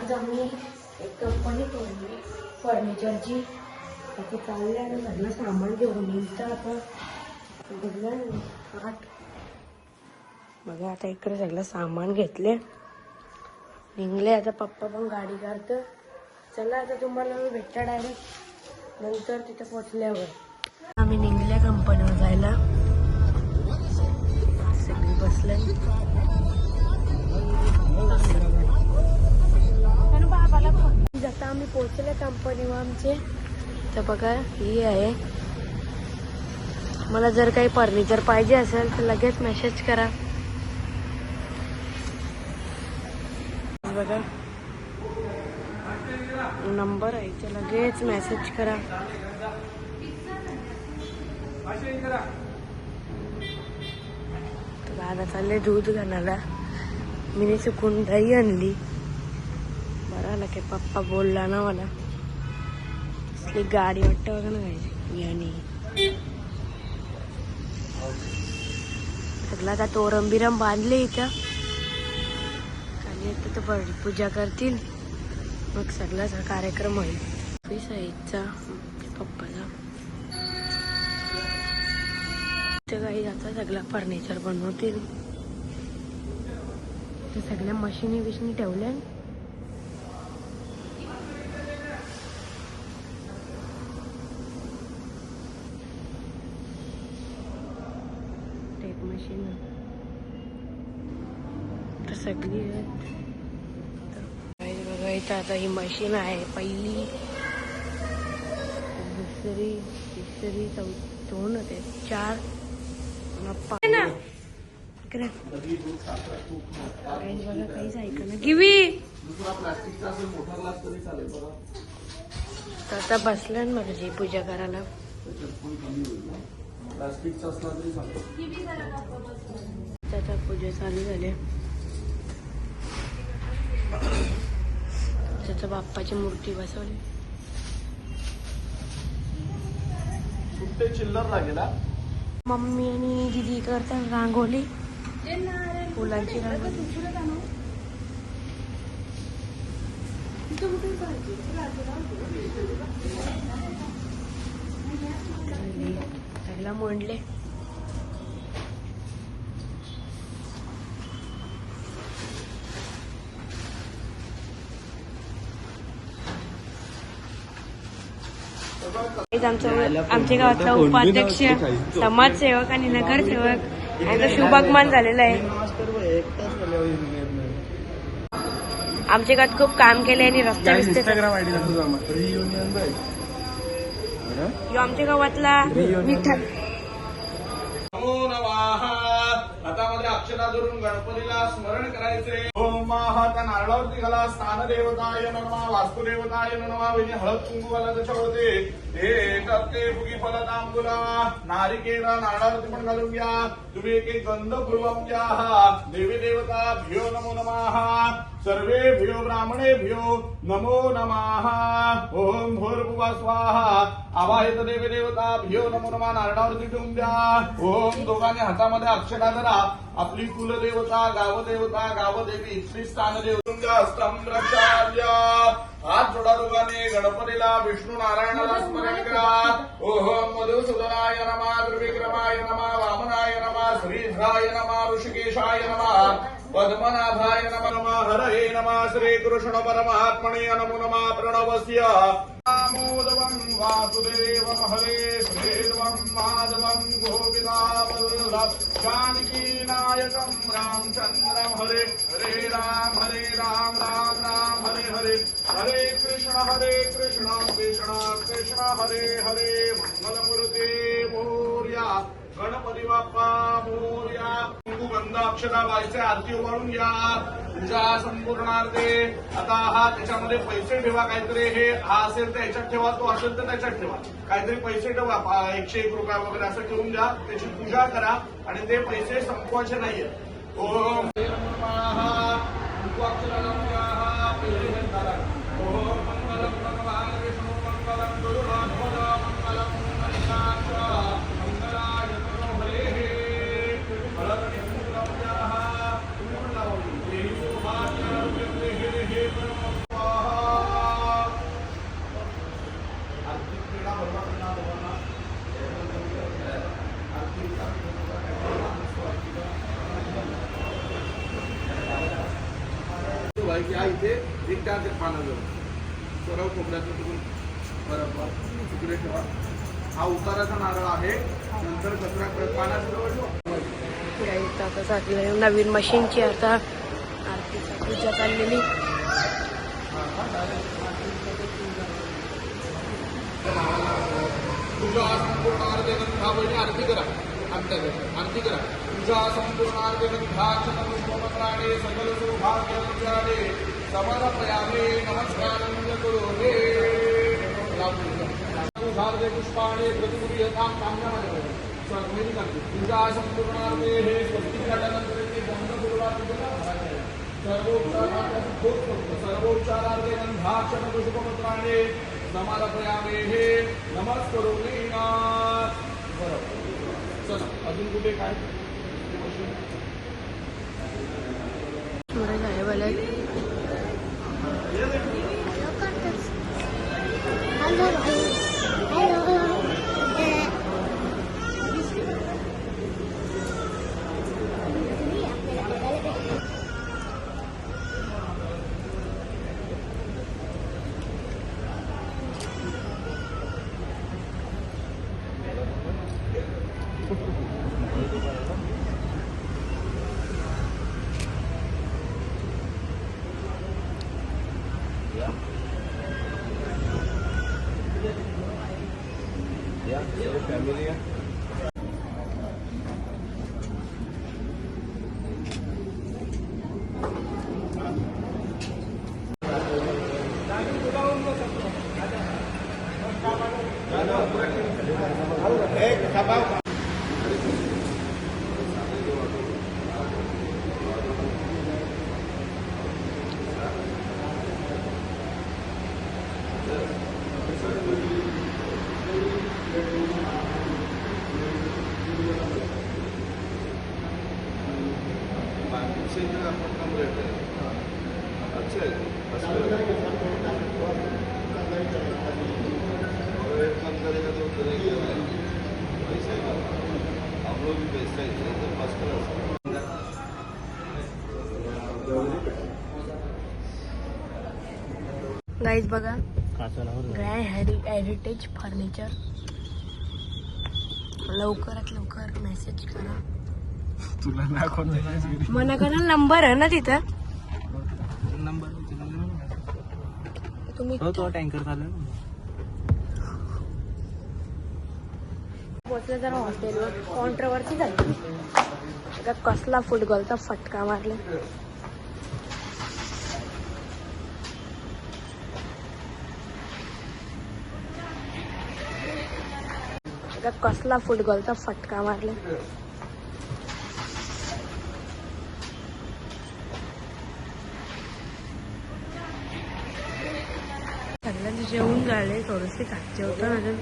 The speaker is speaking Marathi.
आज आम्ही एक कंपनी खोलली फर्निचरची. आता चालले आणि सगळं सामान घेऊन निघतं. आता बघा आता इकडे सगळं सामान घेतले निघले. आता पप्पा पण गाडी काढतं. चला आता तुम्हाला मी भेटता डायरेक्ट नंतर तिथे पोचल्यावर. आम्ही निघल्या कंपनीवर जायला. सगळी बसले. आता आम्ही पोहोचले कंपनीवर आमचे. तर बघा ही आहे. मला जर काही फर्निचर पाहिजे असेल तर लगेच मेसेज करा. बघा नंबर आहे तर लगेच मेसेज करा. दादा चालले दूध घालायला. मी चुकून दही आणली. बरं आलं की पप्पा बोलला ना मला. असली गाडी वाटतं बघा ना काही यानी. सगळं आता तोरम बिरम बांधले इथं. खाली येतं तर पूजा करतील मग सगळा कार्यक्रम होईल. ऑफिस आहे इथचा पप्पाचा. इथं काही जाता सगळं फर्निचर बनवतील. ते सगळ्या मशिनी बिशिनी ठेवल्या. टेप मशीन तर सगळी आहेत. बघा इथं आता ही मशीन आहे. पहिली दुसरी तिसरी दोन होते 4 ना. बघा काहीच ऐका ना गिवी. तर आता बसल्या ना माझी पूजा करायला. त्याच्या पूजा चालू झाली. त्याच्या बाप्पाची मूर्ती बसवली. चिल्लर लागेल. मम्मी आणि दीदी करतात रांगोली. फुलांची रांगोली. सगळं मोडले. आमच्या गावातला उपाध्यक्ष समाजसेवक आणि नगरसेवक यांचं शुभागमन झालेलं आहे. आमच्या गावात खूप काम केले आणि रस्ते आमच्या गावातला विठ्ठल. हातामध्ये अक्षरा धरून गणपतीला स्मरण करायचे. ओम हात नारळावरती घाला. स्थानदेवताय नमः. वास्तुदेवताय नमः. विनी हळद कुंकुवाला त्याच्यावरती हे टप्पे फुगी फल तांबुला नारिकेला नारळावरती पण घालून घ्या. तुम्ही एक गंध पूर्वम घ्या. देवी देवता भ्यो नमो नमः. सर्वे भ्यो ब्राह्मणे भ्यो नमो नमः. ओम भूर्भुवः स्वाहा. आवाहित देवी देवता भ्यो नमो नमः. नारळावरती ठेवून द्या. ओम दोघांनी हातामध्ये अक्षरा धरा. आपली कुलदेवता गावदेवता गावदेवी श्री स्थानदेवता स्तंभ हात जोडा. दोघांनी गणपतीला विष्णू नारायणाला स्मरण करा. ओम मधुसूदनाय नमः. त्रिविक्रमाय नमः. वामनाय नमः. श्रीधराय नमः. ऋषिकेशाय नमः. पद्मनाभाय नमः. हरये नमः. श्रीकृष्ण परमात्मने नमो नमः. प्रणवस्य दामोदरं वासुदेवं हरे श्रीधरं माधवं गोविंदावल्लभं जानकीनायकं रामचन्द्रं हरे हरे राम राम राम हरे हरे हरे कृष्ण कृष्ण कृष्ण हरे हरे. मंगलमूर्ते मोरया. गणपती बाप्पा मोरया. कुंकुगंध अक्षरा व्हायचे. आरती उभारून घ्या. पूजा संपूर्णार्थे. आता हा त्याच्यामध्ये पैसे ठेवा. काहीतरी हे हा असेल तर ह्याच्यात ठेवा. तो असेल तर त्याच्यात ठेवा. काहीतरी पैसे ठेवा. 101 रुपया वगैरे असं ठेवून द्या. त्याची पूजा करा आणि ते पैसे संपवायचे नाहीये. ओम या इथे एक त्या पानाजवळ सरळ खोबऱ्याचं तुम्ही बरोबर तिकडे ठेवा. हा उताराचा नारळ आहे. नंतर कचरा पानाच्या जवळ ठेवा. गाईस आता साठी नवीन मशीनची आता आरतीची पूजा चाललेली. तुझा संपूर्ण आरती आरती करा. आरती करा. तुझा संपूर्ण आरती सकल सौभाग्य समर्पयामे नमस्कार करोगे. तुझार्थे पुष्पाणे प्रतिपुरीयतां काम्यामध्ये तुझा संपूर्ण आरती हे स्वस्तिक झाल्यानंतर ते सर्वोच्चारार्थे गंधाक्षर पुष्पपत्राणे समर्पयामे हे नमस्करोमि. बरोबर. चला अजून कुठे काय थोडं काय बोलाय. फॅमिली आहे. गाईज बघा ग्रँड हेरिटेज फर्निचर. लवकरात लवकर मेसेज करा. तुला मनाकडे नंबर आहे ना तिथं. नंबर तुम्ही तो टँकर चालू पोचले जरा हॉटेलवर काउंटरवरती झाली. कसला फुटबॉलचा फटका मारला. कसला फुटबॉलचा फटका मारला. सगळ्यांचं जेवून झाले. थोडेसे खायचे होतं अजून.